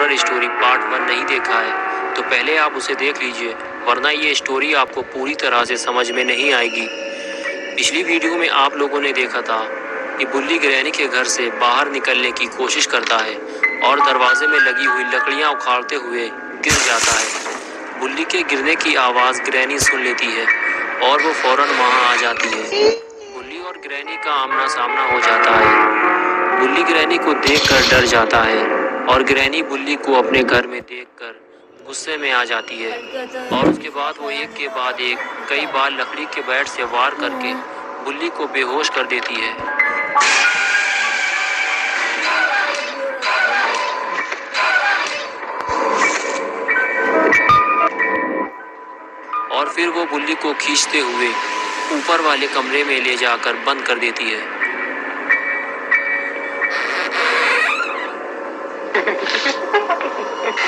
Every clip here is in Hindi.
हॉरर स्टोरी पार्ट 1 नहीं देखा है तो पहले आप उसे देख लीजिए, वरना ये स्टोरी आपको पूरी तरह से समझ में नहीं आएगी। पिछली वीडियो में आप लोगों ने देखा था कि बुल्ली ग्रैनी के घर से बाहर निकलने की कोशिश करता है और दरवाजे में लगी हुई लकड़ियां उखाड़ते हुए गिर जाता है। बुल्ली के गिरने की आवाज़ ग्रैनी सुन लेती है और वो फौरन वहां आ जाती है। बुल्ली और ग्रैनी का आमना सामना हो जाता है। बुल्ली ग्रैनी को देखकर डर जाता है और ग्रैनी बुल्ली को अपने घर में देखकर गुस्से में आ जाती है और उसके बाद वो एक के बाद एक कई बार लकड़ी के बैट से वार करके बुल्ली को बेहोश कर देती है। और फिर वो बुल्ली को खींचते हुए ऊपर वाले कमरे में ले जाकर बंद कर देती है।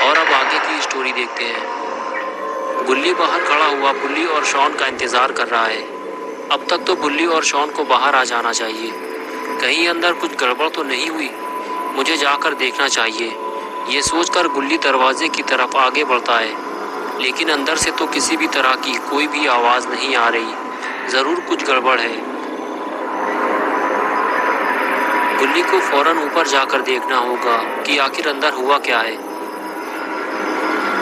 और अब आगे की स्टोरी देखते हैं। बुल्ली बाहर खड़ा हुआ बुल्ली और शॉन का इंतजार कर रहा है। अब तक तो बुल्ली और शॉन को बाहर आ जाना चाहिए। कहीं अंदर कुछ गड़बड़ तो नहीं हुई, मुझे जाकर देखना चाहिए। ये सोचकर बुल्ली दरवाजे की तरफ आगे बढ़ता है, लेकिन अंदर से तो किसी भी तरह की कोई भी आवाज़ नहीं आ रही। ज़रूर कुछ गड़बड़ है। बुल्ली को फौरन ऊपर जाकर देखना होगा कि आखिर अंदर हुआ क्या है।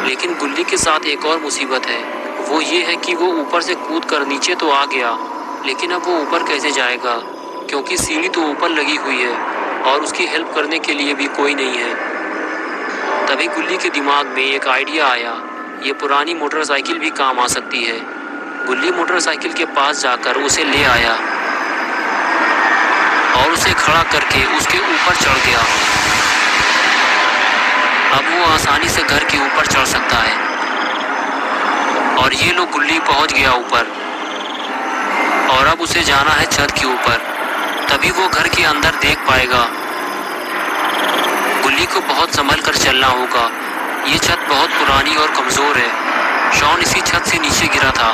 लेकिन बुल्ली के साथ एक और मुसीबत है, वो ये है कि वो ऊपर से कूद कर नीचे तो आ गया, लेकिन अब वो ऊपर कैसे जाएगा, क्योंकि सीढ़ी तो ऊपर लगी हुई है और उसकी हेल्प करने के लिए भी कोई नहीं है। तभी बुल्ली के दिमाग में एक आइडिया आया, ये पुरानी मोटरसाइकिल भी काम आ सकती है। बुल्ली मोटरसाइकिल के पास जाकर उसे ले आया और उसे खड़ा करके उसके ऊपर चढ़ गया। अब वो आसानी से घर के ऊपर चढ़ सकता है। और ये लो बुल्ली पहुंच गया ऊपर और अब उसे जाना है छत के ऊपर, तभी वो घर के अंदर देख पाएगा। बुल्ली को बहुत संभल कर चलना होगा, ये छत बहुत पुरानी और कमज़ोर है। शॉन इसी छत से नीचे गिरा था।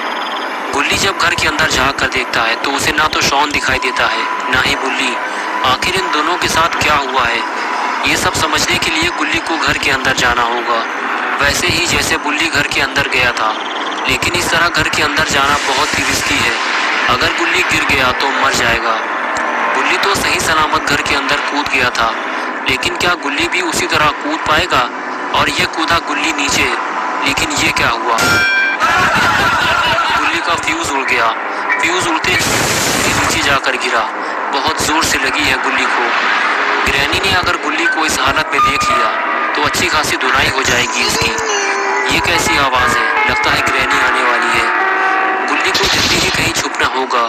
बुल्ली जब घर के अंदर झाँक कर देखता है तो उसे ना तो शॉन दिखाई देता है ना ही बुल्ली। आखिर इन दोनों के साथ क्या हुआ है, ये सब समझने के लिए बुल्ली को घर के अंदर जाना होगा, वैसे ही जैसे बुल्ली घर के अंदर गया था। लेकिन इस तरह घर के अंदर जाना बहुत ही रिस्की है। अगर बुल्ली गिर गया तो मर जाएगा। बुल्ली तो सही सलामत घर के अंदर कूद गया था, लेकिन क्या गुल्ली भी उसी तरह कूद पाएगा? और ये कूदा गुल्ली नीचे, लेकिन ये क्या हुआ? गुल्ली का फ्यूज उड़ गया। फ्यूज उड़ते नीचे जाकर गिरा। बहुत जोर से लगी है गुल्ली को। ग्रैनी ने अगर गुल्ली को इस हालत में देख लिया तो अच्छी खासी धुनाई हो जाएगी इसकी। ये कैसी आवाज़ है? लगता है ग्रैनी आने वाली है। गुल्ली को जल्दी ही कहीं छुपना होगा,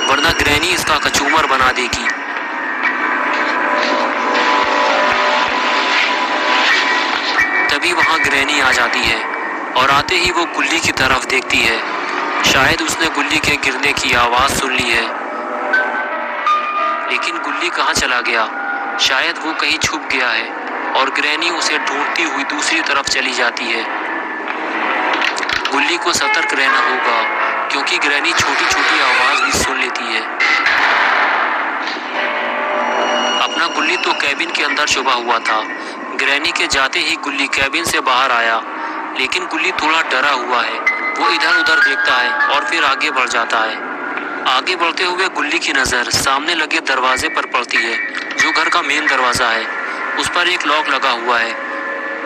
वरना ग्रैनी इसका कचूमर बना देगी। तभी वहां ग्रैनी आ जाती है और आते ही वो गुल्ली की तरफ देखती है। शायद उसने गुल्ली के गिरने की आवाज़ सुन ली है, लेकिन गुल्ली कहाँ चला गया? शायद वो कहीं छुप गया है और ग्रैनी उसे ढूंढती हुई दूसरी तरफ चली जाती है। गुल्ली को सतर्क रहना होगा, क्योंकि ग्रैनी छोटी छोटी आवाज़ भी सुन लेती है। अपना गुल्ली तो कैबिन के अंदर छुपा हुआ था। ग्रैनी के जाते ही गुल्ली कैबिन से बाहर आया, लेकिन गुल्ली थोड़ा डरा हुआ है। वो इधर उधर देखता है और फिर आगे बढ़ जाता है। आगे बढ़ते हुए गुल्ली की नज़र सामने लगे दरवाजे पर पड़ती है, जो घर का मेन दरवाज़ा है। उस पर एक लॉक लगा हुआ है।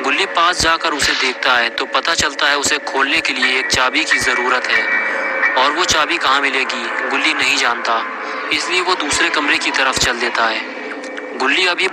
गुल्ली पास जाकर उसे देखता है तो पता चलता है उसे खोलने के लिए एक चाबी की ज़रूरत है, और वो चाबी कहाँ मिलेगी गुल्ली नहीं जानता, इसलिए वो दूसरे कमरे की तरफ चल देता है। गुल्ली अभी